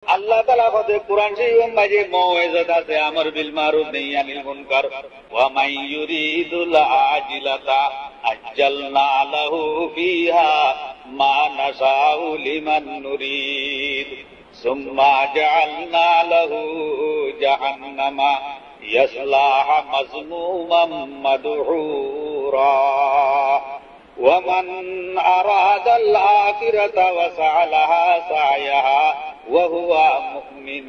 আল্লাহ তাআলা বলে কুরআন শরীফের মাঝে মওয়াইজা আছে আমর বিল মারুফ নাহি আনিল মুনকার ওয়া মান ইউরিদুল আজিলাতা আজ্জালনা লাহু ফিহা মা নাশাউ লিমান নুরিদ সুম্মা জাআলনা লাহু জাহান্নামা ইয়াসলাহা মাযমুমান মাদহুরা ওয়া মান আরাদাল আখিরাতা ওয়া সা'লাহা সা'য়াহা وهو مؤمن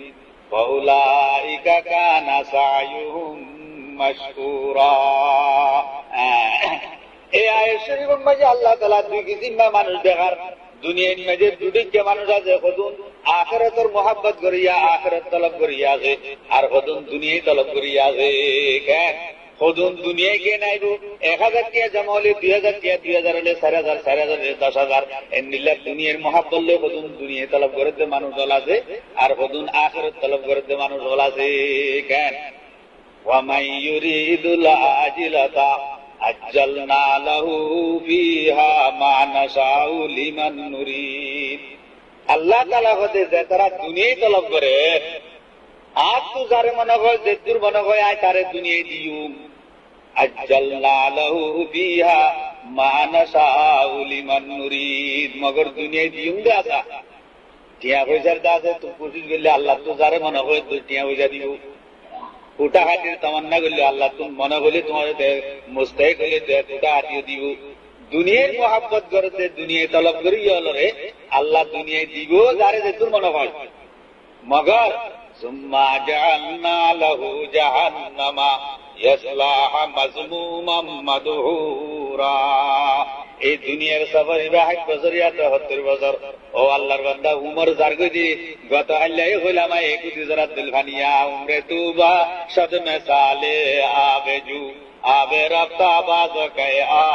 فأولئك كان سعيهم مشكورا এই আয়াত শরীফের মধ্যে আল্লাহ তাআলা দুই কিসিমের মানুষ দেখার দুনিয়ার মধ্যে দুদিকে মানুষ আছে কতজন আখিরাতের মহব্বত করিয়া আখিরাত তলব করিয়া আছে আর কতজন দুনিয়া তলব করিয়া আছে কেন কতজন দুনিয়ায় কে নাইব 1000 টাকা জমা হলে 2000 টাকা 2000 হলে 4000 4000 10,000 এমনিলা দুনিয়ার মহব্বত লে কতজন দুনিয়া তলব করতে মানুষ হল আছে আর কতজন আখিরাত তলব করতে মানুষ হল আছে কেন ওয়া মান ইউরিদুল আজিলাতা আজ্জালনা লাহু ফিহা মা নাশাউ লিমান নুরিদ আল্লাহ তাআলা বলে যে তারা দুনিয়া তলব করে আর তো যারে মনে হয় যে দূর মনে হয় আয় তারে দুনিয়া দিও আজ্জালনা লাহু ফিহা মা নাশাউ লিমান নুরিদ মগর দুনিয়া দিও দে আসা টিয়া পয়সার দাসে তো কোশিশ করলে আল্লাহ তো যারে মনে হয় তো টিয়া পয়সা দিও কোটা হাতির তামান্না করলে আল্লাহ তুমি মনে হলে তোমার মুস্তাহিক হলে কোটা হাতিও দিব দুনিয়ার মহাব্বত করতে দুনিয়া তলব করি হলরে আল্লাহ দুনিয়া দিব যারে যে তোর মনে হয় মগর সুম্মা জাআলনা লাহু জাহান্নামা ইয়াসলাহা মাযমুমান মাদহুরা এই দুনিয়ার সফর 60 বছর ইয়া 70 বছর ও আল্লাহর বান্দা উমর জারগদি গত আল্লাহ হলামা এক গুজরাত দিল ফানিয়া উমরে তুবা শত মে সালে আবেজু আবে রাফতা বাজ কে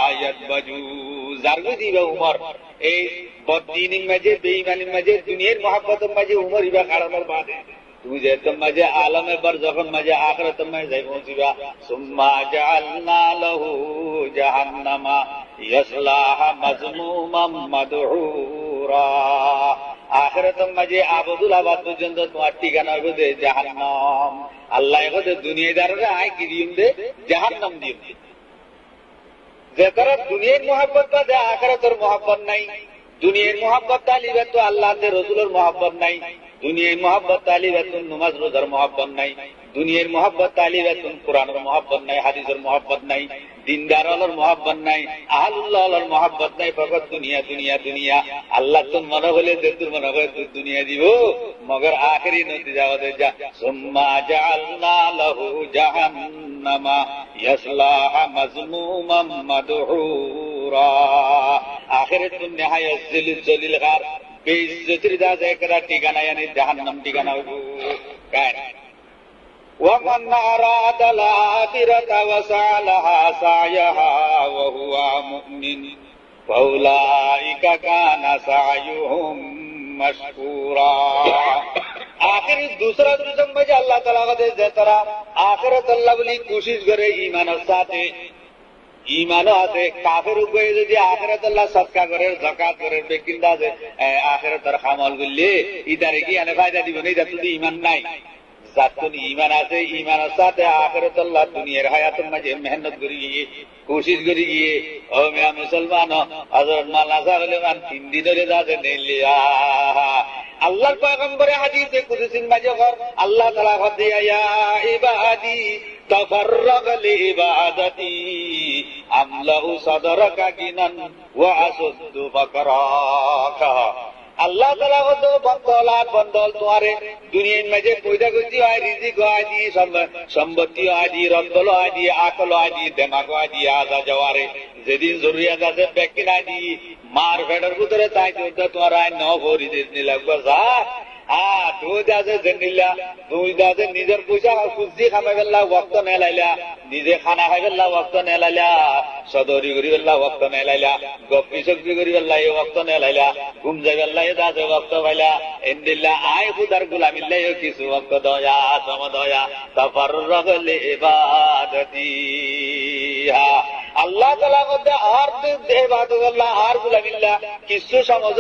আয়াত বাজু জারগদি বে উমর এই বদিনিন মাঝে বেঈমানির মাঝে দুনিয়ার মহব্বতের মাঝে উমর ইবা কারণের বাদে তুমি যে তোম মাঝে আলমে বার যখন মাঝে আখিরাত মাঝে যাই পৌঁছিবা সুম্মা জাআলনা লাহু জাহান্নামা ইয়াসলাহা মাযমুমান মাদহুরা আখিরাত মাঝে আবদুল আবাদ পর্যন্ত তোমার ঠিকানা হবে জাহান্নাম আল্লাহ এগোতে দুনিয়াদাররা আয় কি দিন দে জাহান্নাম দিন যে তারা দুনিয়ার মহব্বত বা আখিরাতের মহব্বত নাই দুনিয়ার মহব্বত তালিবে তো আল্লাহর রাসূলের মহব্বত নাই দুনিয়ার মহব্বত তালিবে তো নামাজ রোজার মহব্বত নাই দুনিয়ার মহব্বত তালিবে তো কোরআনের মহব্বত নাই হাদিসের মহব্বত নাই দিনদারদের মহব্বত নাই আহলুল্লাহর মহব্বত নাই ফকত দুনিয়া দুনিয়া দুনিয়া আল্লাহ তো মনে হলে যে তোর মনে হয় তুই দুনিয়া দিব মগর আখেরি নতিজা হতে যা সুম্মা জাআলনা লাহু জাহান্নামা ইয়াসলাহা মাযমুমান মাদহুরা আখিরাত নিহায়াত জলিল গার বেইজ্জতির দাজে করা ঠিকানা yani জাহান্নাম ঠিকানা হবে কেন ومن أراد الآخرة وسعى لها سعيها وهو مؤمن فأولئك كان سعيهم مشكورا आखिर दूसरा दूसरा में अल्लाह ताला का दे देता आखिरत अल्लाह वाली कोशिश करे ईमान साथे ईमान आते काफिर को যদি আখিরাত আল্লাহ সদকা করে যাকাত করে বেকিন্দা যে আখিরাতের আমল করলে ইদারে কি আনে ফায়দা দিব না এটা যদি ঈমান নাই যাতন ঈমান আছে ঈমানের সাথে আখিরাত আল্লাহ দুনিয়ার হায়াতের মাঝে মেহনত করি গিয়ে কোশিশ করি গিয়ে ও মিয়া মুসলমান হযরত মাওলানা সাহেব 3 দিন ধরে যাতে নেলে আল্লাহর পয়গম্বরে হাদিসে কুদসির মাঝে আল্লাহ তাআলা বলে ইয়া ইবাদি তাফাররাগ লিইবাদাতি আমলাউ সাদরাকা গিনান ওয়া আসুদ্দু ফাকরাকা আল্লাহ তাআলা বলে বন্দলাত বন্দল তোমারে দুনিয়ার মাঝে পয়দা করতে হয় রিজিক হয় দি সম্পত্তি হয় দি রন্দল হয় দি আকল হয় দি দিমাগ হয় দি আজা জওয়ারে যেদিন জরুরিয়াত আছে বেকিনা দি মার ফেডার ভিতরে তাই তো তোমার আয় ন ভরি দিতে লাগবে যা তুই দাদে জেনিলা তুই দাদে নিজের পয়সা খুঁজি খামে গেলা ওয়াক্ত নেলাইলা নিজে খানা খাই গেলা ওয়াক্ত নেলাইলা সদরি করি গেলা ওয়াক্ত নেলাইলা গপ্পি সপ্পি করি গেলা এই ওয়াক্ত নেলাইলা ঘুম যাই গেলা এ দাদে ওয়াক্ত পাইলা এন্দিল্লা আয় খুদার গুলামিল্লা কিছু ওয়াক্ত দয়া সম দয়া তাফাররাগ লিইবাদাতি আল্লাহ তাআলার মধ্যে আর ইবাদত আল্লাহ আর গুলামিল্লাহ কিছু সমাজ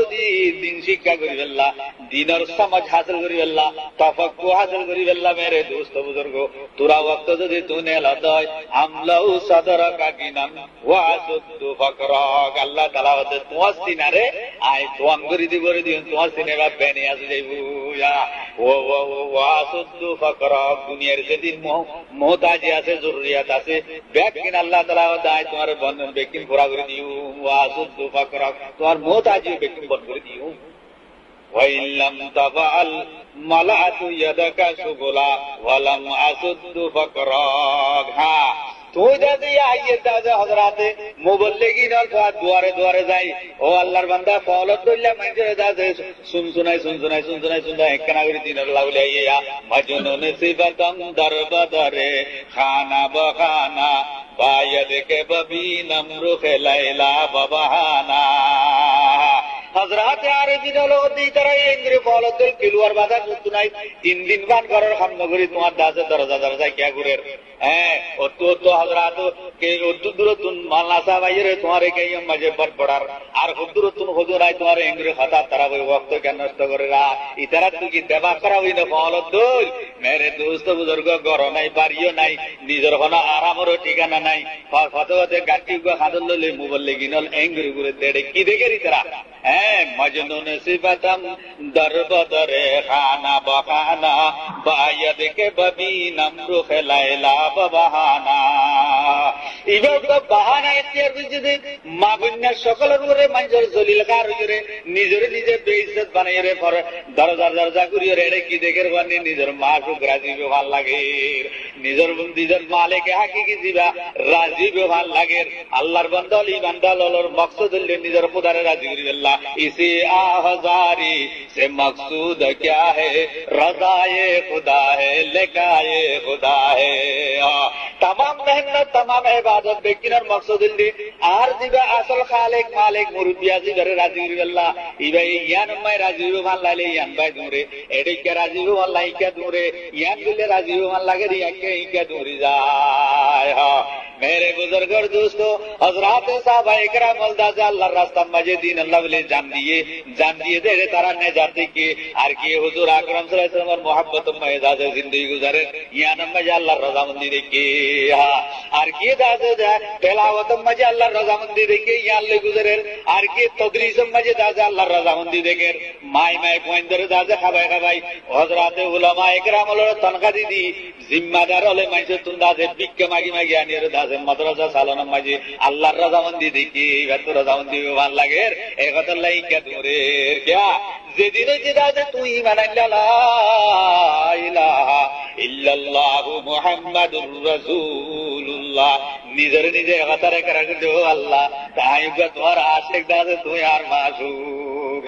দিন শিক্ষা করি ফেললা, দিনের সমাজ হাসিল করি ফেললা, তাফাক্কুহ হাসিল করি ফেললা। মেরে দোস্ত বুজুর্গ, তোরা ওয়াক্ত যদি তুনে লদয় আমলাউ সাদরাকা গিনান ওয়া সুদ্দু ফাকরাক। আল্লাহ তাআলা বলে তোমার সিনারে আই তোয়াম করি দিব রে দিন, তোমার সিনে বা বেনে আসে যাইবো ও ওয়া সুদ্দু ফাকরাক। দুনিয়ার যেদিন মুহতাজি আছে, জরুরিয়াত আছে, বেকিন আল্লাহ তাআলা দায় তোমার বন্ধন বেকিন পুরা করে দিও। ওয়া সুদ্দু ফাকরাক, তোমার মুহতাজি বেকিন বন্ধ করে দিও। وَإِن لَّمْ تَفْعَلْ مَلَأْتُ يَدَكَ سُبُلًا وَلَمْ أَسُدُّ فَقْرَاكَ। হ্যাঁ, তুই যদি আইয়ে দাদা হযরতে মুবল্লিগিন আর দুয়ারে দুয়ারে যাই, ও আল্লাহর বান্দা ফলত দইলা মাইজরে দাদে শুনছুনাই একখানা করে দিন লাউলে আইয়া মাজনুন সিবাতাম দরবাদারে খানা বখানা বায়াদকে ববিনম রুখে লাইলা বাবাহানা। হযরতে আরিফিন লোদি তারা ইংরে ফলতুল কিলুয়ার বাজার শুনতো নাই। 3 দিন বান করার সামনে তোমার দাসে দরজা দরজা কিয়া ঘুরের। হ্যাঁ, ও তো হযরত কে দূরতুন মাল্লা সাহেব আইরে তোমারে কে মাঝে বড় পড়ার আর দূরতুন হুজুর আই তোমারে ইংরে খাতা তারা ওই ওয়াক্ত কেন নষ্ট করে রা ইতারা তুই কি দেবা করা হইলো ফলতুল। মেরে দোস্ত বুজুর্গ ঘর নাই, বাড়িও নাই, নিজের কোনো আরামেরও ঠিকানা নাই। ফতোয়াতে গাটি গো হাদল ললে মুবল্লিগিনল ইংরে ঘুরে দেড়ে কি দেখেরি তারা। হ্যাঁ, মজনুন সিবাতাম দরবাদরে খানা বখানা বায়াদকে ববিনম রুখে লাইলা বাবাহানা। এবার তো বাহানা এখতিয়ার বুঝতে মা বন্যা সকলের উপরে মানুষের জলিল কার হইরে নিজের নিজে বেইজ্জত বানাই রে পরে দরজা দরজা করিয়ে রে কি দেখের বানি নিজের মা খুব রাজি ভাল লাগে, নিজের মালিকে হাকিকি দিবা রাজি ভাল লাগে। আল্লাহর বান্দা ইমানদার ললর মকসদ হইল নিজের খোদারে রাজি করি আল্লাহ। इसी आज़ारी से मकसूद क्या है, रज़ाए खुदा है, लिकाए खुदा है। तमाम मेहनत तमाम इबादत बेकिनर मकसद इल्ली आर दिबा असल खालिक मालिक मुरब्बिया दिबरे राजी अल्लाह। इबे यान मैं राजी मान लाले यान भाई दूरे एडे के राजी मान लाई के दूरे यान दिले राजी मान लागे रिया के दूरी जाए। हां मेरे बुजुर्ग और दोस्तों, हजरात साहब इकराम अल्लाह अल्लाह रास्ता मजे दीन अल्लाह वले जान दिए दे तारा ने जाते के আর কি হুজুর আকরাম সাল্লাল্লাহু আলাইহি ওয়াসাল্লামের मोहब्बत में एजाज़ जिंदगी गुजारे यान मजे अल्लाह रज़ामंदी देखे। हां আর কি দাদে তেলাওয়াত मजे अल्लाह रज़ामंदी देखे यान ले गुजारे আর কি तदरीस मजे दादा अल्लाह रज़ामंदी देखे। माय पॉइंटर दादा খাবাই হযরতে উলামা ইকরাম হলো তনখা দিদি জিম্মাদার হলে মাইসে তুন্দা যে বিক্কে মাগি আনির দাসে মাদ্রাসা চালানো মাঝে আল্লাহর রাজামন্দি দেখি এত রাজামন্দি ভাল লাগে এ কথা লাইকা দূরে ক্যা যেদিন যে তুই মানাইলা লা ইলাহা ইল্লাল্লাহু মুহাম্মাদুর রাসূলুল্লাহ নিজে কথারে করা দে আল্লাহ তাই তোমার আশিক দাসে তুই আর মাসুক।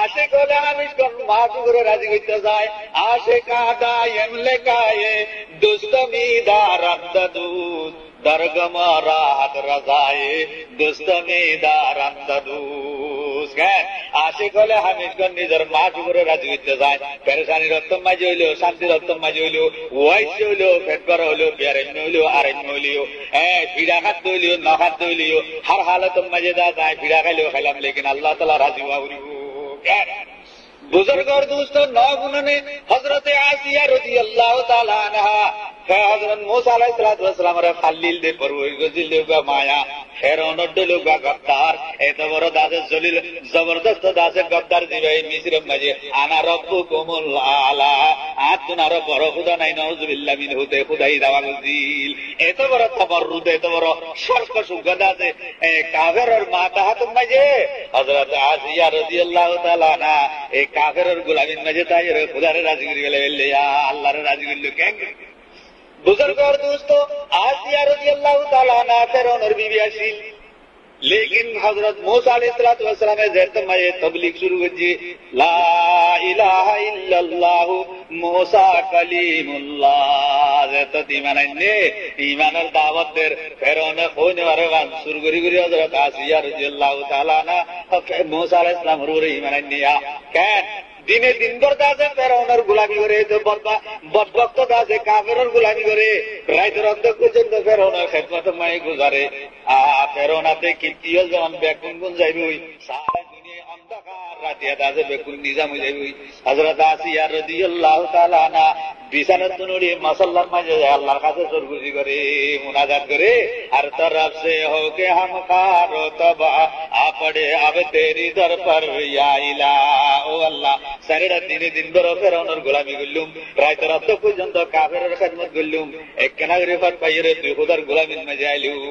আশিক হলে আমি কোন মাসুকের রাজি হইতে যায়। আশিক আদায়েম লেকায়ে দুস্তমি দারাদুদ দরগমা রাহাত রাজায়ে দুস্তমি দারাদুদ। আশিক হলে হামিদগণ নিজের মাসুকের রাজি হইতে যায়। পেরেশানি রক্তম মাঝে হইলেও শান্তি রক্তম মাঝে হইলেও ওয়াইস হইলেও ফেটবার হইলেও বিয়ারেন্য হইলেও আরেন্য হইলেও ভিড়া খাদ্য হইলেও না খাদ্য হইলেও হার হালতম মাঝে দা যায় ভিড়া খাইলেও খাইলাম লেকিন আল্লাহ তাআলা রাজি হওয়া बुजुर्ग और दोस्तों, 9 गुणों ने हजरत आसिया रज़ियल्लाहु ताला अन्हा हजरत मूसा अलैहिस्सलाम रे खालील दे परवई गजिल दे माया ফেরাউন লোক গদ্দার এত বড় দাসে জলিল জবরদস্ত দাসে গদ্দার দিবে মিসর মাঝে আনা রব্বুকুমুল আলা আতুনার বড় খুদা নাই নাউযুবিল্লাহ মিনহুতে খুদাই দাওয়া গজিল এত বড় তাবাররুদ এত বড় সর্কশ গদাসে কাফেরের মাতাহাত মাঝে হযরত আসিয়া রাদিয়াল্লাহু তাআলা না এই কাফেরের গোলামিন মাঝে তাই খুদারে রাজি করে গেলে আল্লাহর রাজি করলো কেন। बुजुर्ग और दोस्तों, आसिया रज़ियल्लाहु ताला अन्हा फिरौনের बीवी আছিল, लेकिन हजरत मूसा अलैहिस्सलाम जैत में तबलीग शुरू की ला इलाहा इल्लल्लाहु मूसा कलीमुल्लाह जैत ईमाনের दावत देर फिरौने होने वाले बात शुरू करी हजरत आसिया रज़ियल्लाहु ताला अन्हा मूसा अलैहिस्सलाम रे ईमान निया কেন দিনে দিন ভর দাসে ফেরাউনের গোলামি করে বদভক্ত দাসে কাফেরের গোলামি করে রাতের অন্ধ পর্যন্ত ফেরাউনের খেদমত মায়ে গুজারে ফেরোনাতে কিপ্তিও যেমন বেকুন গুন যাইবই, সারা দুনিয়া অন্ধকার রাতিয়া দাজে বেকুন নিজাম হয়ে যাইবই। হযরত আসিয়া রাদিয়াল্লাহু তাআলা আনহা বিছানার তুনুড়ি মাসাল্লার মাঝে আল্লাহর কাছে সরগুজি করে মুনাজাত করে, আর তরফ সে হোকে হাম খারো তবা আপড়ে আব তেরি দর পর ইয়া ইলা। ও আল্লাহ, সারাটা দিনে দিন ধরে ফেরাউনের গোলামি করলুম, রাত রাত পর্যন্ত কাফেরের খেদমত করলুম, একখানা রেফাত পাইরে তুই খোদার গোলামির মাঝে আইলুম।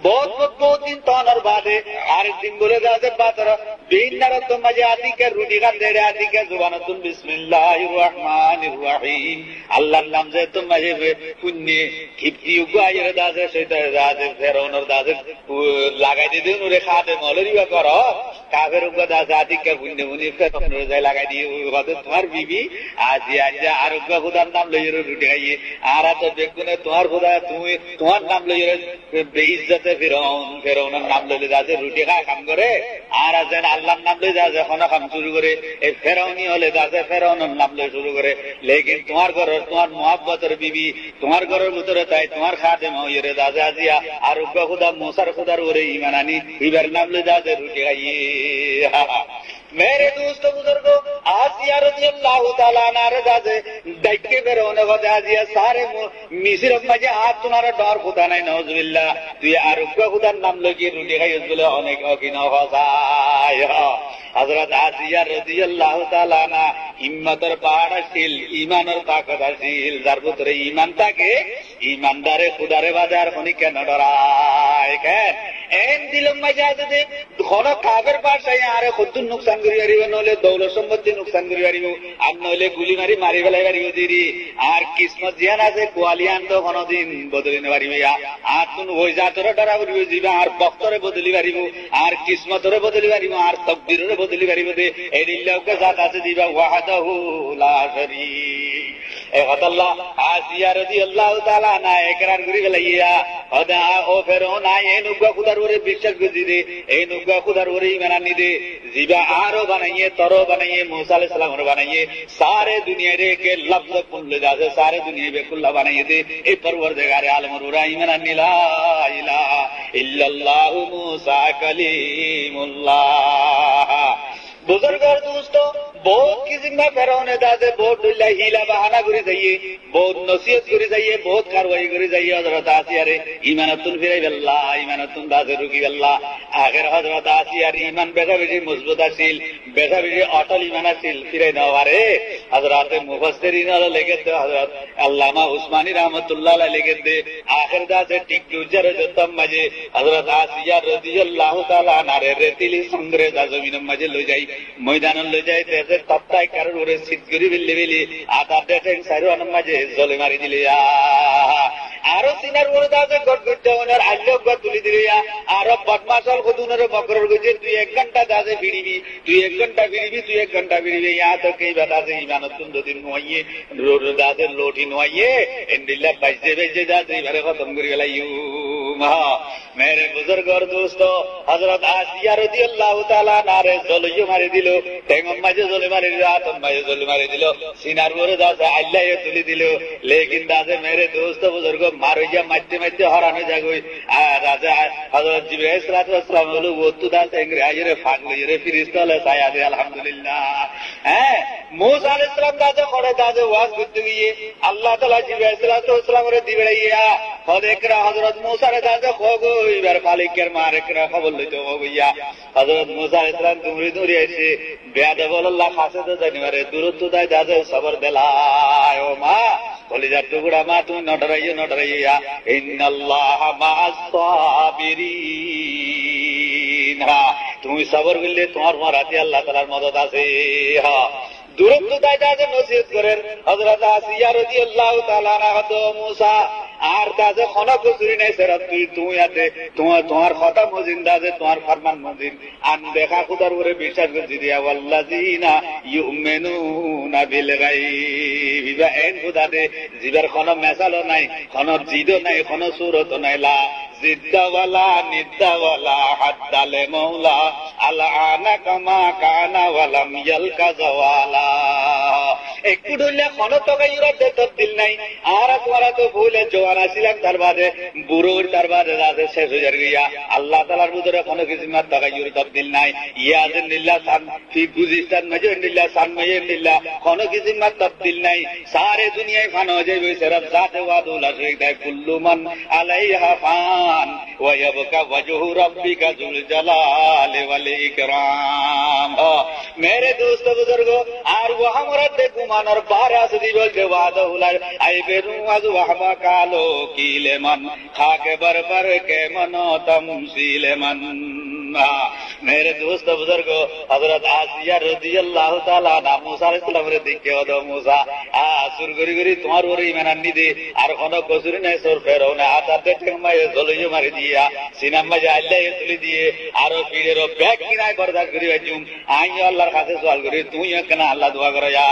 बहुत दिन तोनर बादे हर दिन बोले जाते बातर बेनर तो मजे आती के रूटी का देड़े आती के जुबान तुम बिस्मिल्लाहिर्रहमानिर्रहीम अल्लाह नाम से तुम मजे पुण्य खिप्ती उगायर दासे शैतान दासे फेरौनर दासे लगाई दे उन्हें खाते मौलवी का करो काफिर उगा दासे आती के पुण्य पुण्य फेरौनर से लगाई दी होते तुम्हारी बीबी आज आजा आरोग्य खुदा नाम ले रूटी खाइए आरा तो देखो ने तुम्हार खुदा तुम्हार नाम ले बेइज्जत ফেরাউনের নাম লইলে যাচ্ছে রুটি খায় কাম করে, আর আছেন আল্লাহর নাম লই যাচ্ছে এখন কাম শুরু করে। এই ফেরাউনি হলে যাচ্ছে ফেরাউনের নাম লই শুরু করে। লেকিন তোমার ঘরের তোমার মহাব্বতের বিবি তোমার ঘরের ভিতরে তাই তোমার খাতে মহিরে যাচ্ছে আজিয়া আরোগ্য খুদা মোসার খুদার ওরে ইমান আনি ইবার নাম লই যাচ্ছে রুটি খাইয়ে। मेरे दोस्त बुजुर्गो आसिया रज़ियल्लाहु ताला अन्हा जाते डाइके में रोने को आसिया सारे मिस्र मजे हाथ तुम्हारा डर खुदा नहीं नौजुबिल्लाह तू आरोग्य खुदा नाम लगी रूटी खाई बोले अनेक की न फसाय। हजरत आसिया रज़ियल्लाहु ताला अन्हा हिम्मतर पाड़शील ईमानर ताकतशील যার ভিতরে ঈমান থাকে ঈমানদারে খুদারে বাজার কোনি কেন ডরায় কেন এন দিলম মাজাদে কোন কাফের পাশায় আরে খুদুন নুকসান করি পারিব নলে দৌলত সম্পত্তি নুকসান করি পারিব আর নলে গুলি মারি মারি ফেলাই পারিব দিদি আর কিসমত জিয়ান আছে কোয়ালিয়ান তো কোনদিন বদলি না পারিব আর তুন ওই জাতরে ডরা করিব জিবা আর বক্তরে বদলি পারিব আর কিসমতরে বদলি পারিব আর তকদিরে বদলি পারিব দে এই দিল্লাহকে জাত আছে দিবা ওয়াহদাহু লা শরীক এ আল্লাহ আসিয়া রাদিয়াল্লাহু তাআলা না একরার করি গলাইয়া ওদা ও ফেরৌন আয়ে নুগা খুদার ওরে বিশ্বাস করে দে এই নুগা খুদার ওরে ঈমান আনি দে জিবা आरो बनाइए तरो बनाइए मूसा अलैहि सलाम बनाइए सारे दुनिया रे के लफ्ज कुल जासे सारे दुनिया में कुल्ला बनाइए दे ए परवरदिगार आलम रा ईमान ला इलाहा इल्लल्लाह मूसा कलीमुल्लाह। बुजुर्गों दोस्तों बहुत किस्म का फेरौने दादे बहुत हीला बहाना करी जाइए बहुत नसीहत करी जाइए बहुत कार्रवाई करी जाइए हजरत आसिया रे ईमानतुन फिराई अल्लाह ईमानतुन दादे रुकी अल्लाह आखिर हजरत आसिया रे ईमान बेसा बेशी मजबूत आसिल बेसा बेशी अटल ईमान आसिल फिराई न पारे हजरत मुफस्सिरीन लेके दे हजरत अल्लामा उस्मानी रहमतुल्लाह अलैह लेके दे आखिर दादे टिक गुजर जतम मजे हजरत आसिया रदियल्लाहु ताआला अन्हा रे रेतीली संग्रे दा जमीन मजे ले जाई मैदान ले जाई তপ্তাই কারোর ওরে সিদ্ধুরি বিল্লি বিলি আদা দেখেন সাইরো মাঝে জলে মারি দিলে আরো সিনার ওরে দাজে গট গট ওনার আল্লাহ গট তুলি দিলে আরো বদমাশাল খুদুনের বকরর গজে তুই 1 ঘন্টা দাজে ভিড়িবি তুই 1 ঘন্টা ভিড়িবি তুই 1 ঘন্টা ভিড়িবি ইয়া তো কেই বাতাসে ইমানতুন দিন নইয়ে রোড দাজে লোটি নইয়ে ইন্দিল্লাহ বাইজে বাইজে দাজে এবারে খতম করি গলাইও মা मेरे बुजुर्ग और दोस्तों हजरत आसिया रदियल्लाहु ताआला अन्हा रे জলিয়ে মারি দিল টেঙ্গম মাঝে জলি মারি দিল আতম মাঝে জলি মারি দিল সিনার ওরে দাজে আল্লাহ তুলি দিল लेकिन दाजे मेरे दोस्त बुजुर्ग मारिया मारते मारते हरानो जागोई राजा हजरत जिब्राइल अलैहिस्सलाम बोलो वो तो दाजे अंग्रेजी रे फागले रे फरिश्ता ले साया दे अल्हम्दुलिल्लाह हैं मूसा अलैहिस्सलाम दाजे खड़े दाजे वाज करते हुए अल्लाह ताला जिब्राइल अलैहिस्सलाम रे दिबड़ाइया खदेकरा हजरत मूसा रे दाजे खगो এবার মালিকের মারে করা খবর লইতে হইয়া হযরত মুসা আলাইহিস সালাম দূরে দূরে এসে বেয়াদে বলল্লাহ কাছে তো জানি মারে দূরত্ব দাই দাদা সবর দেলায় ও মা কলিজার টুকরা মা তুমি নডরাইয়া ইন্নাল্লাহ মা'আস সাবিরিন তুমি সবর করলে তোমার মারাতে আল্লাহ তাআলার মদদ আছে। দূরত্ব দাই দাদা নসিহত করেন হযরত আসিয়া রাদিয়াল্লাহু তাআলা আনহা তো মুসা আর দাদে কোনো কিছুই নাই সেরা তুই আতে তোমার কথা মজিন দাদে তোমার ফরমান মজিন আন দেখা খুদার উপরে বিশ্বাস করছি দিয়া ওয়াল্লাযিনা ইউমিনুনা বিল গায়ব বিবা এন খুদাতে জিবার কোনো মেসালও নাই কোনো জিদও নাই কোনো সুরতও নাই লা জিদ্দাওয়ালা নিদ্দাওয়ালা হাদ্দালে মৌলা আলা আনা কামা কানা ওয়ালাম ইয়ালকা জাওয়ালা। একটু ধরলে কোন তকাইরা তবদিল নাই। আর তোমারা তো ভুলে জোয়ান আসিলাম, তার বাদে বুড়োর, তার বাদে রাতে শেষ হয়ে গিয়া আল্লাহ তাআলার ভিতরে কোনো কিছু না তকাইর তবদিল নাই। ইয়াদিন লিল্লাহ সান ফি গুজিস্তান মাজিদ লিল্লাহ সান মাজিদ লিল্লাহ, কোনো কিছু না তবদিল নাই। সারে দুনিয়ায় ফান হয়ে যাবে, সিরফ জাতে ওয়াদুল শরীক দেয়। কুল্লু মান আলাইহা ফান ওয়া ইয়াবকা ওয়াজহু রাব্বিকা যুল জালালি ওয়াল ইকরাম। मेरे दोस्त बुजुर्गो, আর ওয়া মরাতে গুমানার বারাস দিবল যে ওয়াদা হুলা আই বেরু আজ ওয়াহবা কালো কিলেমান খাকে বরবর কে মনো তমসিলেমান। मेरे दोस्त बुजुर्गो, हजरत आसिया রাদিয়াল্লাহু তাআলা না মুসা আলাইহিস সালামের দিকে ওদ মুসা আসুর গরি গরি তোমার ওরে ইমান আনি দে, আর কোন কসুরি নাই সর ফেরাও না আতাতে ঠেমায়ে জলিয়ে মারি দিয়া সিনামা যা আল্লাহ তুলি দিয়ে আর পীরের ব্যাগ কিনায় বরদাস্ত করি বাজুম। আই আল্লাহর কাছে সওয়াল করি, তুই কেন আল্লাহ দোয়া করে যা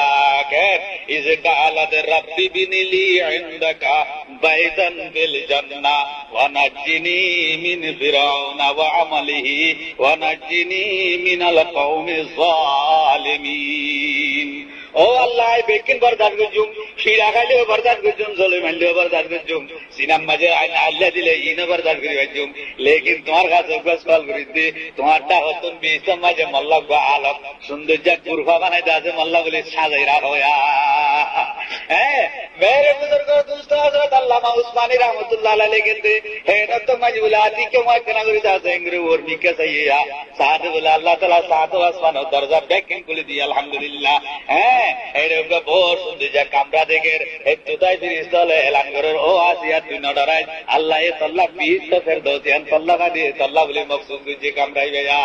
কে ইজ কালাদ রাব্বি বিনিলি ইনদাকা বাইতান বিল জান্নাহ ওয়া নাজিনি মিন ফিরাউনা ওয়া আমালিহি ওয়া নাজিনি মিনাল কওমিজ জালিমিন। ও আল্লাহ, বেকিন বরদাস্ত করজুম, শিরা খাইলেও বরদাস্ত করজুম, জলে মানলেও বরদাস্ত করজুম, সিনাম মাঝে আল্লাহ দিলে ইনো বরদাস্ত করি বাজুম। লেকিন তোমার কাছে সওয়াল করি দে, তোমারটা হতন বিসম মাঝে মল্লা গো আলম সৌন্দর্য কুরফা বানাই দাছে মল্লা বলে সাজাই রাখো। হ্যাঁ मेरे बुजुर्ग दोस्तों, हजरत अल्लामा उस्मानी रहमतुल्लाह अलैह कहते हैं न तो मजबूलाती के मैं कना करी दास इंग्रे और निके सही है साथ बोला अल्लाह ताला साथ आसमान और दर्जा बैकिंग को दी अल्हम्दुलिल्लाह। हैं एरे को बहुत सुंदर जा कमरा देकर एक तुदाई फिरिस्ताले ऐलान करो ओ आसिया तू न डराए अल्लाह ये तल्ला बीस तो फिर दो तीन तल्ला का दे तल्ला बोले मकसूद जे कमरा गया।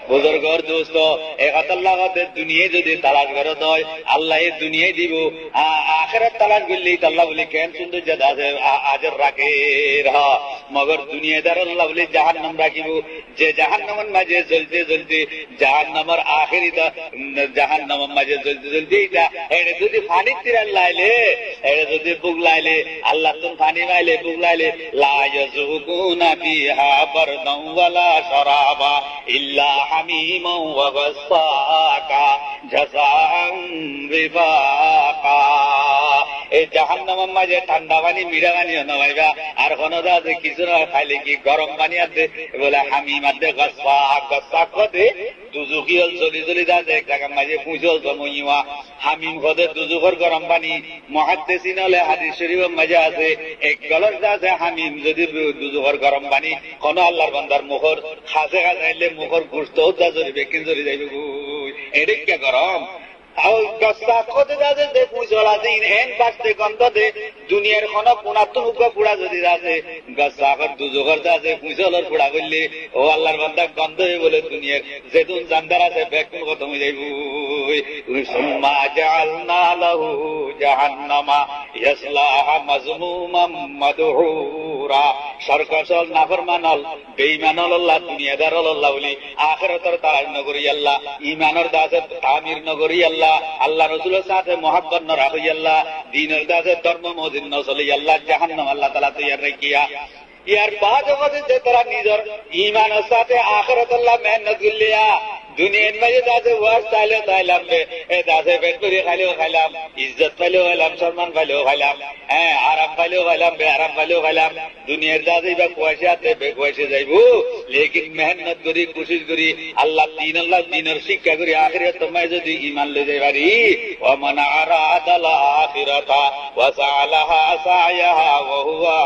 बुजुर्ग और दोस्तों, एक अल्लाह का दुनिया जो दे तलाश करो तो अल्लाह ये दुनिया দিব आखिरत तलाश করলে আল্লাহ বলে কেন সুন্দর জাদা আজর রাখে রহা মগর দুনিয়াদার আল্লাহ বলে জাহান্নাম রাখিব। যে জাহান্নামের মাঝে জ্বলতে জ্বলতে জাহান্নামের আখেরি জাহান্নামের মাঝে জ্বলতে জ্বলতে এটা এটা যদি পানি তিরান লাইলে এটা যদি বুক লাইলে আল্লাহ তুমি পানি লাইলে বুক লাইলে লা ইয়াযুকুনা ফিহা বারদান ওয়ালা শারাবা ইল্লা হামিমা ওয়া গাসসাকা জাযাআন বিফাকা। এই জাহান্নামের মাঝে ঠান্ডা পানি মিঠা পানি নবাইবা আর কোন দাদে কিছু না খাইলে কি গরম পানি আছে বলে হামিম আছে গসাক দে দুজুকি হল চলি চলি দাদে এক জায়গার মাঝে পুঁজল জমইয়া হামিম খদে দুজুকর গরম পানি মুহাদ্দিসিন হলে হাদিস শরীফের মাঝে আছে এক গলর দাদে হামিম যদি দুজুকর গরম পানি কোন আল্লাহর বান্দার মুখর খাসে খাইলে মুখর গুস্ত দা জরিবে কিন জরি যাইবে এটা কি গরম দুনিয়ার কোন পুনাতুন পুড়া যদি আছে গাছাকর দুজোগর আছে পুঁজলের পুড়া করলে ও আল্লাহর বান্দা গন্ধ হয়ে বলে দুনিয়ার যেতুন জানদার আছে ব্যাকুল খতম হয়ে যাইব। সুম্মা জাআলনা লাহু জাহান্নামা ইয়াসলাহা মাযমুমান মাদহুরা। সরকসল নাফরমানল বেঈমানল আল্লাহ দুনিয়াদার আল্লাহ বলি আখিরাতের তালাশ নগরী আল্লাহ ঈমানের দাসে তামির নগরী আল্লাহ আল্লাহ রাসূলের সাথে মুহাব্বত ন রাখি আল্লাহ দ্বীনের দাসে ধর্ম মজিদ ন চলি আল্লাহ জাহান্নাম আল্লাহ তাআলা তৈয়ার রাখিয়া। ইয়ার বাদ হবে যে তারা নিজের ঈমানের সাথে আখিরাত আল্লাহ মেহনত করলিয়া দুনিয়ার মাঝে দাসে ওয়াজ চাইলে চাইলাম এ দাসে পেট করে খাইলেও খাইলাম, ইজ্জত পাইলেও খাইলাম, সম্মান পাইলেও খাইলাম, হ্যাঁ আরাম পাইলেও খাইলাম, বেআরাম পাইলেও খাইলাম। দুনিয়ার দাসে বা কুয়াশে আছে বেকুয়াশে যাইব, লেকিন মেহনত করি কোশিশ করি আল্লাহ দিনের শিক্ষা করি আখিরাত তোমায় যদি ঈমান লই যাই পারি। ওয়া মান আরাদাল আখিরাতা ওয়া সালাহা সায়াহা ওয়া হুয়া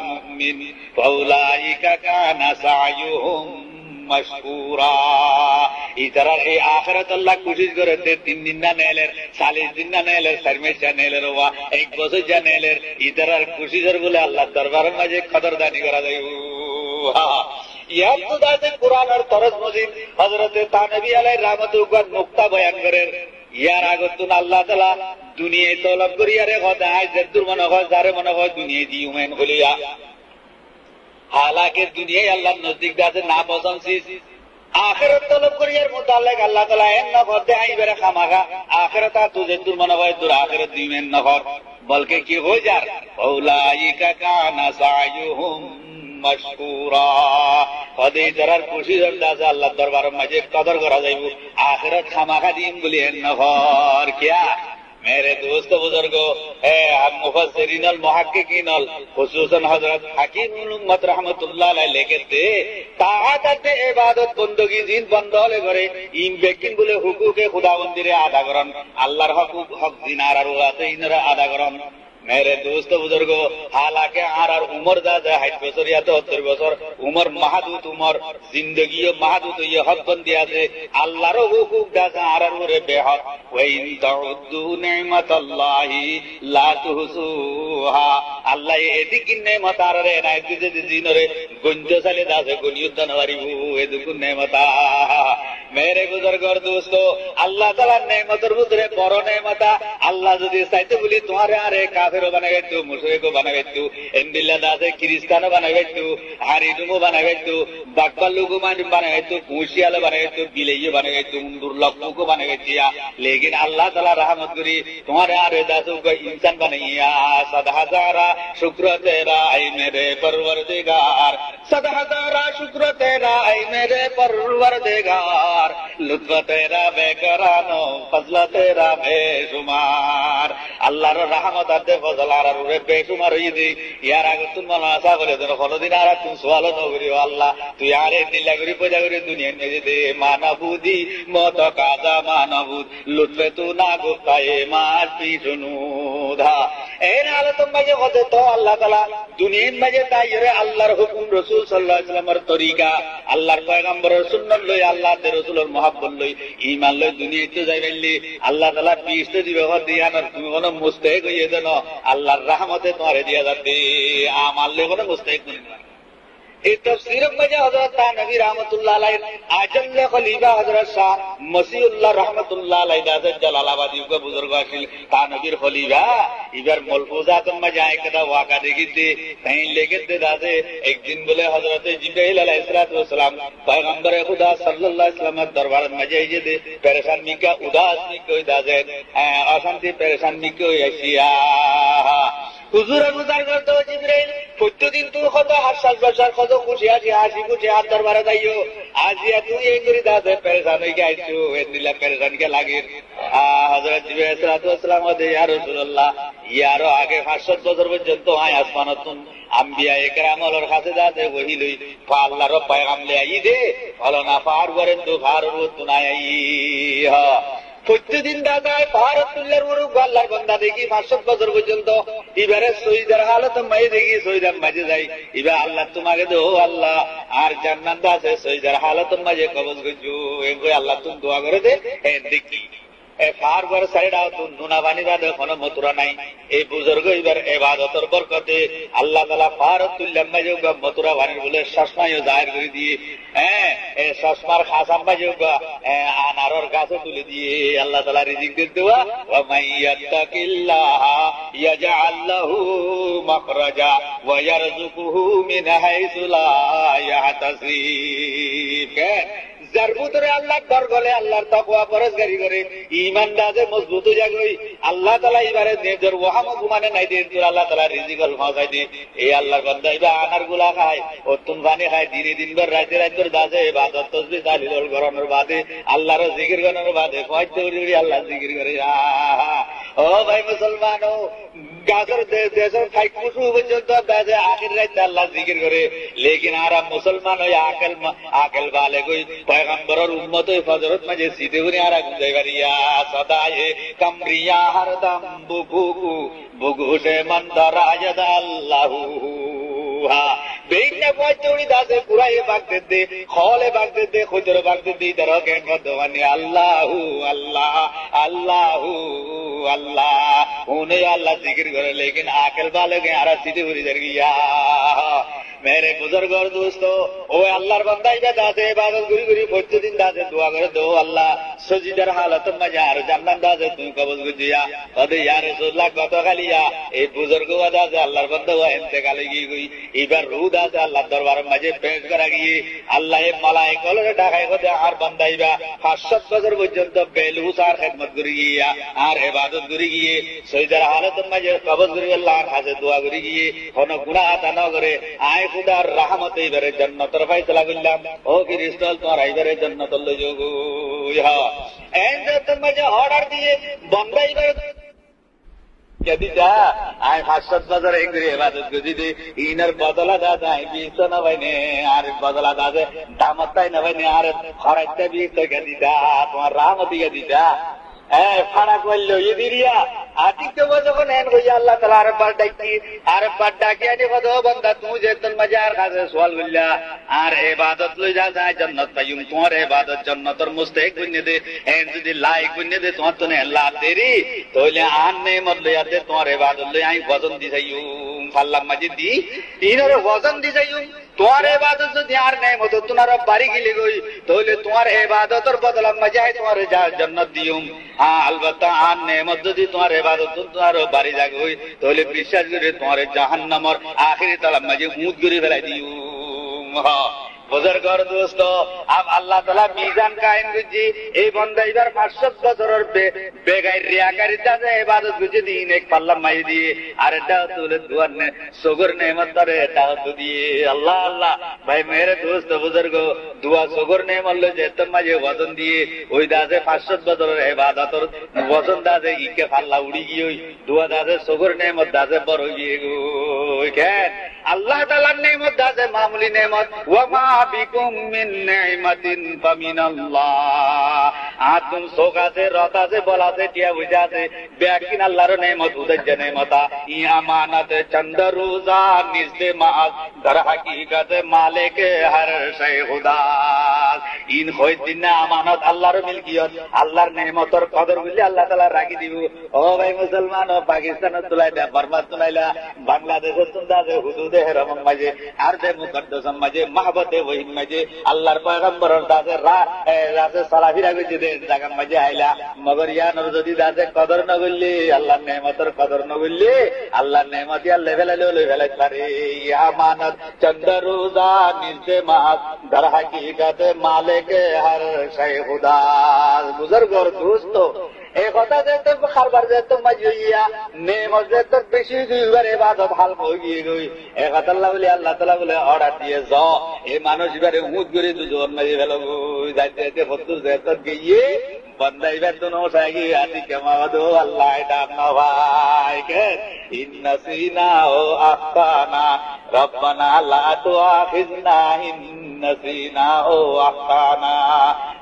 মুমিন ফাউলাইকা কানা সায়ুহুম মশকুরা। ইতারা এই আখিরাত আল্লাহ কোশিশ করে 3 দিন না নেলের 40 দিন না নেলের 4 মাস না নেলের ওয়া 1 বছর যা নেলের ইতারার কোশিশের বলে আল্লাহ দরবারের মাঝে কদরদানি করা যায়। ইয়ার তো দাদে কোরআনের তরজ মজিদ হযরতে তানবী আলাইহির রাহমাতুল্লাহ মুক্তা বয়ান করেন। ইয়ার আগতুন আল্লাহ তাআলা দুনিয়ায় তলব করিয়ারে খোদায় যদ্দুর মনে হয় যারে মনে হয় দুনিয়ায় দি উমেন বলিয়া হালাকে দুনিয়ায় আল্লাহর নজদিক দাদে না পছন্দ আখিরাত তলব করিয়ার মুতাল্লিক আল্লাহ তাআলা এন নগদে আইবারে খামাগা আখিরাতা তুজে দূর মনে হয় দূর আখিরাত দিবেন নগর বলকে কি হয়ে যার ফাউলাইকা কানা সায়ুহুম মশকুরা। কদে যারার খুশি দাসে আল্লাহর দরবারের মাঝে কদর করা যাইব আখিরাত খামাগা দিম বলি এন নগর কিয়া मेरे दोस्त बुजुर्गो मुफस्सिरीन और मुहक्किकीन और खुसूसन हजरत हकीम उम्मत रहमतुल्लाह अलैह लिखते ताआत इबादत बंदगी जिन बंदले करे इन बेकिन बोले हुकुके खुदाबंदीरे आदा करन আল্লাহর হক জিনার আর ওয়াতে ইনরা আদা করন मेरे दोस्त बुजुर्गो हालांकि आर उमर दादा 60 বছর या 70 বছর उमर महादूत उमर जिंदगी महादूत ये हक बंदी আছে আল্লাহর হুকুক দাদা আর ওরে বেহক ওয়া ইন তাউদ্দু নি'মাতাল্লাহি লা তুহসুহা আল্লাহ এদিকে নেমত আর রে নাই দিতে দিনরে গঞ্জ সালে দাসে গনিয়ত নওয়ারিবু এদিকে নেমতা मेरे बुजुर्ग और दोस्तों अल्लाह ताला नेमतर बुजरे बड़ो नेमता अल्लाह যদি চাইতে বলি তোমারে আরে কাফেরও বানাবে তো মুশরিকও বানাবে তো এন্ডিল্লা দাসে খ্রিস্টানও বানাবে তো হারিদুমও বানাবে তো বাকবালুগো বানাবে তো কুশিয়ালে বানাবে তো বিলেইও বানাবে তো দুর্লভকো বানাবে দিয়া लेकिन अल्लाह ताला रहमत करी तुम्हारे आरे दासों को इंसान बनाइया सदा हजारा शुक्र तेरा ऐ मेरे परवरदिगार सदा हजारा शुक्र तेरा ऐ मेरे परवरदिगार लुत्फ तेरा बेकरानो फजल तेरा बेशुमार अल्लाहर रहमत आते फजल आर रे बेशुमार यदि यार अगर तुम मनासा बोले तो कोनदिन आर तुम सवाल न करियो अल्लाह तू यारे दिल्ला करी पूजा करी दुनिया में दे मानबुदी मत काजा मानबुद लुत्फे तू ना गुप्ताए मार पिछुनुधा एन हालत में जो होते तो अल्लाह ताला दुनिया में जे तायरे अल्लाहर हुकुम रसूल सल्लल्लाहु अलैहि वसल्लम तरीका अल्लाहर पैगंबर सुन्नत लई अल्लाह दे रसूलर मोहब्बत लई ईमान लई दुनिया ते जाइबेली अल्लाह ताला पीछते दिबे हो दिया न তুমি কোন মুস্তাহিক হইয়ে দেন আল্লাহর রহমতে তোমারে দিয়া যাবে আমাল লই কোন মুস্তাহিক নই এই তাফসীর মধ্যে হযরত নবী রাহমাতুল্লাহ আলাইহি আজল খলিফা হযরত শাহ মসিউল্লাহ রাহমাতুল্লাহ আলাইহি দাদা জালালাবাদী কে বুজুর্গ আছিল তা নবীর খলিফা ইবার মলফুজাত মধ্যে যায় একটা ওয়াকা দেখিতে তাই লেগেতে দাদে একদিন বলে হযরত জিবরাইল আলাইহিস সালাম পয়গম্বর খুদা সাল্লাল্লাহু আলাইহি ওয়াসাল্লামের দরবার মধ্যে এসে পেরেশান মিকা উদাস মিকা দাদে অশান্তি পেরেশান মিকা আসিয়া হুজুর গুজার করতে জিবরাইল প্রতিদিন তুই কত হাসাস বাসার কত খুশি আছি হাসি খুশি হাত দরবারে যাইও আজিয়া তুই এই করে দাদে পেরেশান হয়ে গেছো এদিলা পেরেশান কে লাগে হযরত জিবরাইল সাল্লাল্লাহু আলাইহি ওয়া ইয়া রাসূলুল্লাহ ইয়ারো আগে 500 বছর পর্যন্ত আয় আসমানাতুন আম্বিয়া একরামর কাছে দাদে ওহি লই আল্লাহর পয়গাম লে আই দে ভালো না পার করেন তো ভারত তুনাই হা প্রতিদিন দাদায় ভারতুল্লাহর মুরুক আল্লাহর বান্দা দেখি 500 বছর পর্যন্ত এবারে সৈয়দের হালত মাই দেখি সৈয়দের মাঝে যাই এবার আল্লাহ তোমাকে দে ও আল্লাহ আর জান্নাত আছে সৈয়দের হালত মাঝে কবজ গজু এগো আল্লাহ তুমি দোয়া করে দে এ দেখি ফার বার সাইড আও তু নুনা বানি দা দেখো মতুরা নাই এই বুজুর্গ এবার ইবাদতের বরকতে আল্লাহ তাআলা ফারতুল্লাহ মাঝে মতুরা বানি বলে শাসমায় জাহির করে দিয়ে এই শাসমার খাসাম মাঝে আনারর গাছে তুলে দিয়ে আল্লাহ তাআলা রিজিক দিয়ে দেওয়া ওয়া মাইয়াত্তাকিল্লাহ ইয়াজআল লাহু মাখরাজা ওয়া ইয়ারযুকুহু মিন হাইসু লা ইয়াহতাসিব যার ভিতরে আল্লাহর ডর গলে আল্লাহর তাকওয়া পরহেজগারি করে ঈমান দাজে মজবুত হয়ে যায় আল্লাহ তাআলা এবারে নিজের ওয়াহাম গুমানে নাই দেন তো আল্লাহ তাআলা রিজিকল ফাজাই দি এই আল্লাহর বান্দা ইবা আনার গুলা খায় ও তুম পানি খায় দিনে দিনভর রাতে রাতে দাজে ইবাদত তাসবিহ তাহলিল করানোর বাদে আল্লাহর জিকির করানোর বাদে কয়তে উড়ি আল্লাহ জিকির করে ও ভাই মুসলমানও গাজর দেশের ফাইট কুসু পর্যন্ত দাজে আখির রাতে আল্লাহ জিকির করে लेकिन आरा मुसलमान हो या आकल वाले कोई पैगंबर और उम्मत फजरत में सीधे उन्हें आरा गुंजाइवरिया सदाए कमरिया हरदम बुगु बुगु से मंदराज अल्लाहु बेइन्ने पहुंचोड़ी दासे कुराए बागते दे खोले बागते दे खुजर बागते दे इधर के मदवानी अल्लाहु अल्लाह अल्लाहु अल्लाह उन्हें अल्लाह जिक्र करे लेकिन आकल वाले के आरा सीधे उड़ी जर गया मेरे बुजुर्ग और दोस्तों ओ अल्लाहर बंदा दासे इबादत गुरी गुरी प्रतिदिन दासे दुआ करे दो अल्लाह सजिदार हालत में जार জান্নাত দাসে তুমি কবজ গুজিয়া ওদে ইয়া রাসূলুল্লাহ কত গালিয়া এই বুজুর্গ দাসে আল্লাহর বান্দা ওয়া ইন্তেকালে গিয়ে গই এবার রূহ দাসে আল্লাহর দরবারের মাঝে পেশ করা গিয়ে আল্লাহ এই মালায়েকগুলোরে ডাকায় কতে আর বান্দা ইবা 500 বছর পর্যন্ত বেলুস আর খিদমত করি গিয়া আর ইবাদত করি গিয়ে সজিদার হালত মাঝে কবজ করি আল্লাহর কাছে দোয়া করি গিয়ে কোনো গুনাহ আতা না করে আয় খুদার রহমতে এবারে জান্নাতের ফয়সালা করলাম ও ফেরেশতা তোমরা এবারে জান্নাত লই যাও ইহা এন্ড তোমাকে অর্ডার দিয়ে বন্ধ এবারে দিদা আয় 500 বছর এগুলি ইবাদত করি দে ইনার বদলা দাদা আই বিশ না ভাইনে আর বদলা দাদা দামতাই না ভাইনে আর খরাইতে বিশ টাকা দিদা তোমার রহমত দিদা ফাড়া করলো ইদিরিয়া আতিক তো যখন এন হইয়া আল্লাহ তাআলা আরেকবার ডাকি আনি কত বান্দা তুমি যে তোর মাজার কাছে সওয়াল করলা আর ইবাদত লই যা যায় জান্নাত পাইম তোমার ইবাদত জান্নাতের মুস্তাহিক বনে দে এন যদি লাইক বনে দে তোমার তো আল্লাহ দেরি তাহলে আন নেমত লইয়া দে তোমার ইবাদত লই আই ওজন দি যাইম আল্লাহ মাজিদ দি ইনরে ওজন দি যাইম তোমার ইবাদত যদি আর নেমত তোমার বাড়ি গিলে গই তাহলে তোমার ইবাদতের বদলা মজায় তোমার জান্নাত দিউম আলবাত্তা আর নেমত যদি তোমার ইবাদত তোমার বাড়ি যাগই তাহলে বিশ্বাস করে তোমার জাহান্নামের আখিরি তালাব মাঝে মুদ করে ফেলাই দিউম বুজুর্গর দোস্ত আব আল্লাহ তাআলা মিজান কায়েম করছি এই বান্দা এবার 500 বছরের বেগাইর রিয়াকারিতা যে ইবাদত করছে দিন এক পাল্লা মাই দিয়ে আর এটা তুলে দুয়ার নে সগর নেমত ধরে এটা তো দিয়ে আল্লাহ আল্লাহ ভাই মেরে দোস্ত বুজুর্গ দুয়া সগর নেমত লো যে তোর মাঝে ওজন দিয়ে ওই দাসে 500 বছরের ইবাদতের ওজন দাসে ইকে পাল্লা উড়ি গিয়ে ওই দুয়া দাসে সগর নেমত দাসে বড় গিয়ে গো কেন আল্লাহ তাআলার নেমত দাসে মামুলি নেমত ওয়া মা বিকুম মিন নি'মাতিন ফামিনাল্লাহ আতুম সোগাছে রতাছে বলাছে টিয়া বুঝাছে বেকিন আল্লাহর নেমত উদজ্জ নেমতা ই আমানত চন্দ রোজা নিজে মাস দর হাকিকত মালিক হর শে খুদা ইন হয় দিন আমানত আল্লাহর মিলকিয়ত আল্লাহর নেমতর কদর বলি আল্লাহ তাআলা রাখি দিব ও ভাই মুসলমান ও পাকিস্তান তুলাইলা বর্মা তুলাইলা বাংলাদেশ তুলাইলা হুদুদে হেরম মাঝে আর দে মুকদ্দাস মাঝে মাহবতে ওই মাঝে আল্লাহর পয়গম্বরের দাসে রাসে সালাফিরা গজি দে জায়গা মাঝে আইলা মগর ইয়ানর যদি দাসে কদর না করলে আল্লাহর নেমতের কদর না করলে আল্লাহর নেমত ইয়া লেভেলে পারে আমানত চন্দ রোজা নিজে মাস দর হাকিকত মালিক হর শে খুদা বুজুর্গর দোস্ত এই কথা যে তো খারবার যে তো মাজিয়া নেমত যে তো বেশি দুইবার ইবাদত হাল হয়ে গিয়ে গই এই কথা আল্লাহ তাআলা বলে অর্ডার দিয়ে যাও এই মানুষ এবারে মুদ করে দুজন মারি ফেলো যাইতে যাইতে ফতুর যে তো গিয়ে বান্দা এবার তো নসাগি আতি কেমাদো আল্লাহ ডাক না ভাই কে ইন্নাসিনা ও আখতানা রব্বানা লা তুআখিযনা ইন্নাসিনা ও আখতানা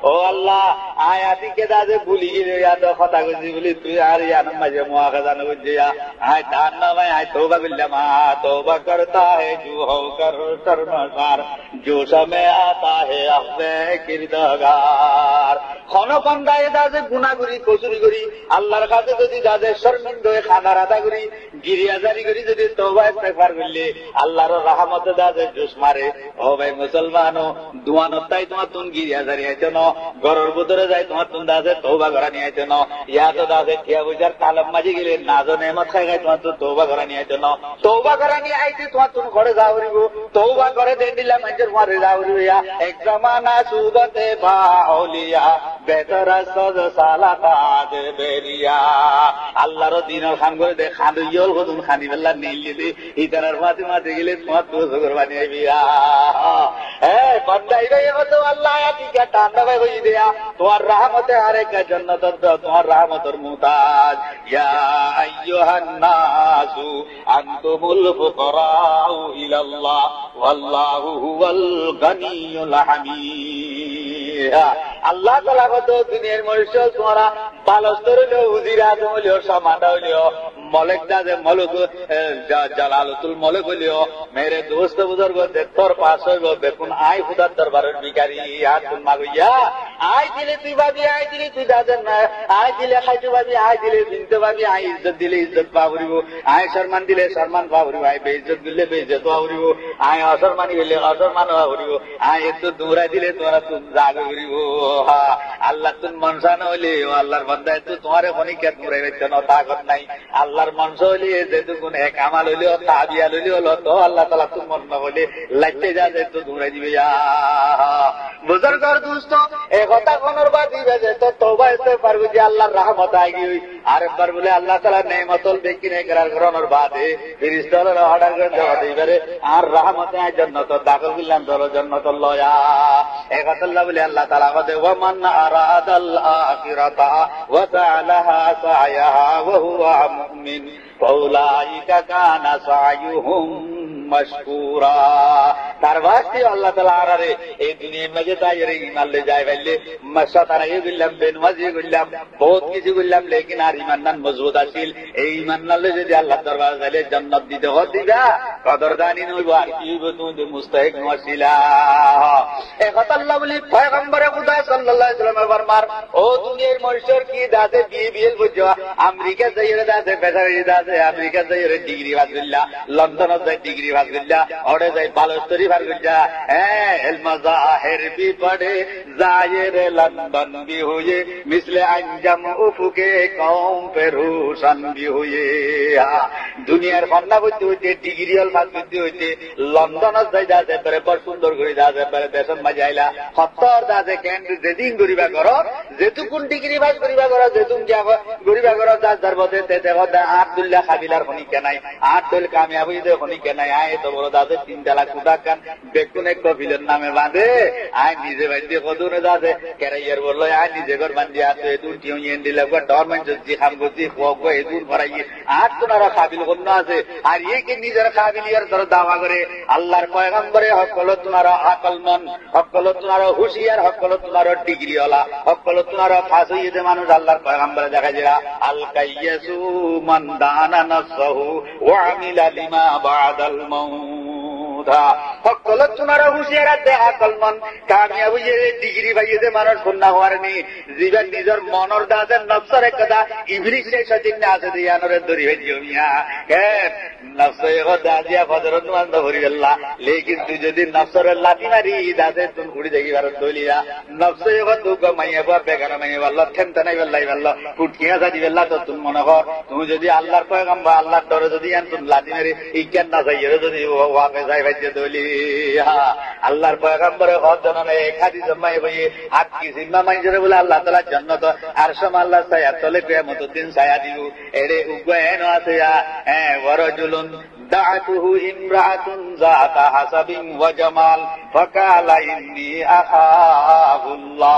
ও আল্লাহ আয়াতি কে দাদে ভুলি গিয়ে ইয়াদ কথা কইছি বলি তুই আর ইয়ান মাঝে মুআখাযা ন কইছিয়া আয় দান না ভাই আয় তওবা বিল্লাহ মা তওবা করতা হে জু হো কর শর্মসার जो समय आता है अपने किरदार খন বান্দায় দাদে গুনাহ করি কসুরি করি আল্লাহর কাছে যদি দাদে শর্মিন্দ হয়ে খানা রাদা করি গিরিয়াজারি করি যদি তওবা ইস্তেগফার করলে আল্লাহর রহমতে দাদে জোশ মারে ও ভাই মুসলমানো দুয়ানতাই তোমার তুন গিরিয়াজারি আইছো না ঘরের ভিতরে যাই তোমার তুন দাদে তওবা করা নিয়ে আইছো না ইয়া তো দাদে কিয়া বুঝার কালাম মাঝি গেলে নাজো নেমত খাই গাই তোমার তো তওবা করা নিয়ে আইছো না তওবা করা নিয়ে আইতে তোমার তুন ঘরে যাওরিব তওবা করে দেন দিলাম মানুষের মারে যাওরিয়া এক জামানা সুদতে বাউলিয়া বেতরা সজ সালাতা দে বেরিয়া আল্লাহর দিনের খান করে দে খাদুইল গদুন খানি বেলা নিলি দে ইতার মাঝে মাঝে গেলে তোমার তো জগর বানিয়ে বিয়া বান্দাই রে তো আল্লাহ আতি কা টান্ডা ভাই হই দেয়া তোমার রহমতে আরেক জান্নাত তোমার রহমতের মুতাজ ইয়া আইয়ুহান নাসু আনতুমুল ফুকরাউ ইলাল্লাহ ওয়াল্লাহু হুয়াল গানিয়ুল হামিদ আল্লাহ তাআলা কত দুনিয়ার মনুষ্য তোমরা বালস্তর হইলেও হুজিরা হইলেও সমানা হইলেও মলেক দাদে মলক জালালতুল মলক হইলেও মেরে দোস্ত বুজুর্গ তোর পাশ হইব বেকুন আই খুদার দরবারের ভিখারি আর তুম মাগইয়া আই দিলে তুই ভাবি আই দিলে তুই দাদেন না আই দিলে খাইতে ভাবি আই দিলে দিনতে ভাবি আই ইজ্জত দিলে ইজ্জত পাবরিব আই সম্মান দিলে সম্মান পাবরিব আই বেইজ্জত দিলে বেইজ্জত পাবরিব আই অসম্মানি হইলে অসম্মান পাবরিব আই একটু দূরা দিলে তোরা তুম জাগ করিব আল্লাহ তুম মনসান হইলে আল্লাহর বান্দা তো তোমার খনিকে দূরে রাখতে না তাকত নাই আল্লাহর মনসা হইলে যেটুকুন এক আমাল হইলেও তাবিয়া হইলে হলো তো আল্লাহ তাআলা তুম মন না হইলে লাগতে যা তো দূরে দিবে বুজুর্গর দোস্ত এই কথা কোনর বাদ দিবে যে তো তওবা ইস্তেগফার করে আল্লাহর রহমত আইগি আরেকবার বলে আল্লাহ তাআলা নেমতল বেকি নে করার করানোর বাদে ফেরেশতারা অর্ডার করে দেওয়া দিবারে আর রহমতে আই জান্নাত দাখিল করলাম দর জান্নাত লয়া এই কথা বলে আল্লাহ তাআলা বলে ওয়া মান আরাদাল আখিরাতা ওয়া তাআলাহা সায়াহা ওয়া হুয়া মুমিন মুমিন ফাউলাইকা কানা সায়ুহুম মাশকুরা। তার বাস্তি আল্লাহ তাআলা আরারে এই দুনিয়ার মাঝে দাইরে ঈমান লে যায় বললে মাসাতারা এগুলাম বেনমাজি গুলাম বহুত কিছু গুলাম, লেকিন আর ঈমান নান মজবুত আছিল। এই ঈমান নালে যদি আল্লাহ দরবার যাইলে জান্নাত দিতে দিবা কদরদানি নইব, আর কি হইব তুমি মুস্তাহিক নছিলা। এই কথা আল্লাহ বলি পয়গম্বরে খুদা সাল্লাল্লাহু আলাইহি ওয়াসাল্লাম ফরমার, ও দুনিয়ার মানুষের কি দাদে বিয়ে বুঝছো, আমেরিকা যাইরে দাদে বেচারি দাদে আমেরিকা যাইরে ডিগ্রি ভাগিল্লা, লন্ডন যাই ডিগ্রি ভাগিল্লা, ওরে যাই বালস্তরি ভাগিল্লা, হ্যাঁ ইলম জাহির भी पढ़े जाहिर लंदन भी हुए मिसले अंजम उफुके कौम पे रोशन भी हुए। দুনিয়ার কন্যা বুদ্ধি হইতে ডিগ্রি হল ভাগ বুদ্ধি হইতে লন্ডন যাই যাতে পারে বড় সুন্দর করে যাতে পারে দেশের মাঝে আইলা সত্তর যাতে কেন যেদিন গরিবা করো যেটুকুন ডিগ্রি ভাগ করিবা করো যেতুন গরিবা করো যার যার বদে আব্দুল্লাহ কাবিলার খনিকা নাই, আট দল কামিয়াব হইতে খনিকা নাই। আয় তো বড় দাদে 3 তালা কুটা কান বেকুন এক কবিলের নামে বাঁধে, আয় নিজে বাঁধে কদুনে যাতে কেরাইয়ার বললো আয় নিজে ঘর বান্ধি আছে এদুন টিউ দিলে ডরমেন্ট জি খাম গতি এদুন ভরাইয়ে আট তোনারা কাবিল কন্য আছে। আর ইয়ে কি নিজের কাবিলিয়ার ধর দাওয়া করে আল্লাহর পয়গম্বরে হকল তোমারা আকলমন, হকল তোমারা হুশিয়ার, হকল তোমারা ডিগ্রিওয়ালা, হকল তোমারা ফাঁস হইতে মানুষ আল্লাহর পয়গম্বরে দেখা যায় আল কাইয়াসু মান দানা নাফসাহু ওয়া আমিলা লিমা বাদাল মাউত। হকল তোমারা হুশিয়ার আছে আকলমন কামিয়াব হইয়ে ডিগ্রি পাইয়ে মানুষ কন্যা হওয়ার নি জীবন নিজের মনের দাদে নফসের কথা ইবলিস সেই সচিন আছে দিয়ানরে দরি হইছে মিয়া নফসে কথা দিয়া ফজরত মানদ ভরি আল্লাহ, লেকিন তুই যদি নফসের লাঠি মারি দাদে তুই কুড়ি দেখি ভারত দলিয়া নফসে কথা তুই মাইয়া বা বেগানা মাইয়া আল্লাহ ঠেমতে নাই আল্লাহ আল্লাহ ফুটকিয়া যাদি আল্লাহ তো তুমি মনে কর তুমি যদি আল্লাহর পয়গম্বর আল্লাহর ডরে যদি আন তুমি লাঠি মারি ইজ্ঞান না যাইয়ে যদি ওয়াকে যাই ভাইছে দলিয়া আল্লাহর পয়গম্বরে হদ জানানে খাদি জমাই হইয়ে হাত কি জিম্মা মাইজরে বলে আল্লাহ তাআলা জান্নাত আর সম আল্লাহ ছায়া তলে কিয়ামতের দিন ছায়া দিব। এরে উগয়েন আছে ওয়ারাজুলুন দাআতুহু ইমরাআতুন যাতা হাসাবিন ওয়া জামাল ফাকালা ইন্নী আখাফুল্লাহ।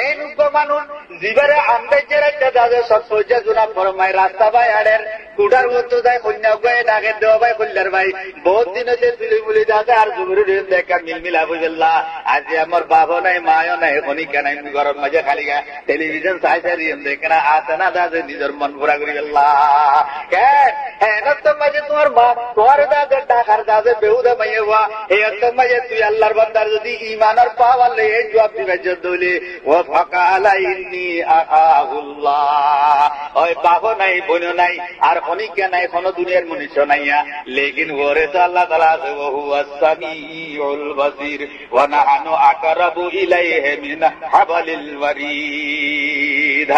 এই উগ মানুষ জীবরে আন্দাজের একটা দাদে সব সহ্য জুনা ফরমাই রাস্তা ভাই আড়ের কুড়ার মতো দেয় কন্যা গয়ে ডাকে দেওয়া ভাই কল্যার ভাই বহুত দিন হচ্ছে তুলি দাদা আর জুমুর দেখা মিলমিলা বুঝল্লা। আজি আমার বাবা নাই মায়ও নাই খনিকা নাই ঘরের মাঝে খালি টেলিভিশন চাই চাই দেখে না আসে না দাদা নিজের মন ভরা করি গেল্লা। হ্যাঁ মাঝে তোমার মা তোমার দাদা ডাকার দাদে বেহুদা মাইয়ে হওয়া এই একদম মাঝে তুই আল্লাহর বান্দার যদি ইমানের পাওয়ালে এই জবাব দিবে দৌলে ও ফাঁকা আলাই ইন্নী আখাফুল্লাহ। ওই বাবা নাই বোন নাই আর খনিকা নাই কোনো দুনিয়ার মনুষ্য নাইয়া, লেকিন ওরে তো আল্লাহ তাআলা আছে ওয়া হুয়াস সামিউল বাসীর ওয়া নাহনু আকরাবু ইলাইহি মিন হাবলিল ওয়ারিদ।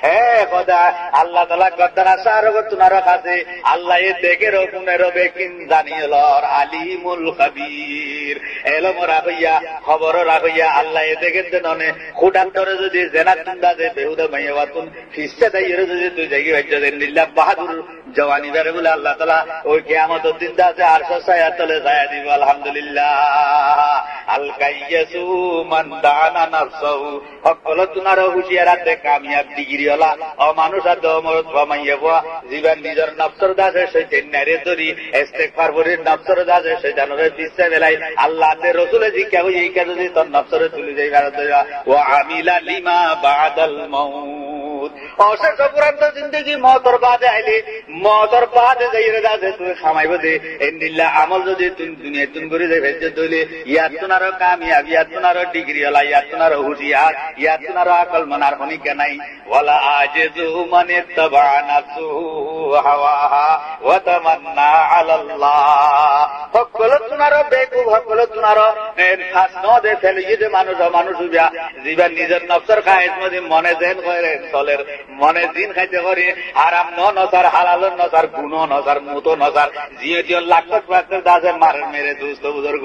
হে খোদা আল্লাহ তাআলা গদ্দারা সারগ তোমার কাছে আল্লাহ এ দেখে রকুনের বেকিন জানিলর আলিমুল খাবীর এলম রাখিয়া খবর রাখিয়া আল্লাহ এ দেখে দেননে খুদার ধরে যদি জেনা তুন্দা যে বেহুদা মাইয়াতুন ফিসে দাইরে যদি তুই জায়গা হইছে লিল্লাহ বাহাদুর জওয়ানি বেরে বলে আল্লাহ তাআলা ওই কিয়ামতের দিন আছে আর ছায়া তলে ছায়া দিব। আলহামদুলিল্লাহ। আল কাইয়াসু মান দানা নাফসাহু হকল তুনার হুশিয়ারাতে কামিয়াব ডিগ্রিওয়ালা ও মানুষ আর দমরত মাইয়াব জীবন নিজের নফসের দাসে শয়তান নারে ধরি ইস্তেগফার করে নফসের দাসে শয়তানরে পিছে বেলাই আল্লাহ তে রাসূলে জিজ্ঞাসা হই এই কাজে তোর নফসরে তুলে যাই ভারত ওয়া আমিলা লিমা বাদাল মাউত। অশেষ পুরান্ত জিন্দগি মওতর বাদে আইলে মওতর বাদে যাইরে দাসে তুই খামাইব দে ইন্দিল্লাহ আমল যদি তুই দুনিয়া তুন করে যাই ভেজে দইলে ইয়াত তুনার কামিয়াব ইয়াত তুনার ডিগ্রিওয়ালা ইয়াত তুনার হুশিয়ার ইয়াত তুনার আকল মনার খনিকা নাই। ওয়ালা আজিজু মান ইত্তাবা নাফসুহু হাওয়াহা ওয়া তামান্না আলাল্লাহ। সকল তুনার বেকুব সকল তুনার খাস ন দে ফেলে যে মানুষ মানুষ হইবা জীবন নিজের নফসের খায়েশ মধ্যে মনে দেন করে চলের মনে দিন খাইতে করে হারাম নসার হালাল নসার গুণ নসার মুতো নসার জিয়ে লাখ লাখ দাজের মারের মেরে দুস্থ বুজুর্গ।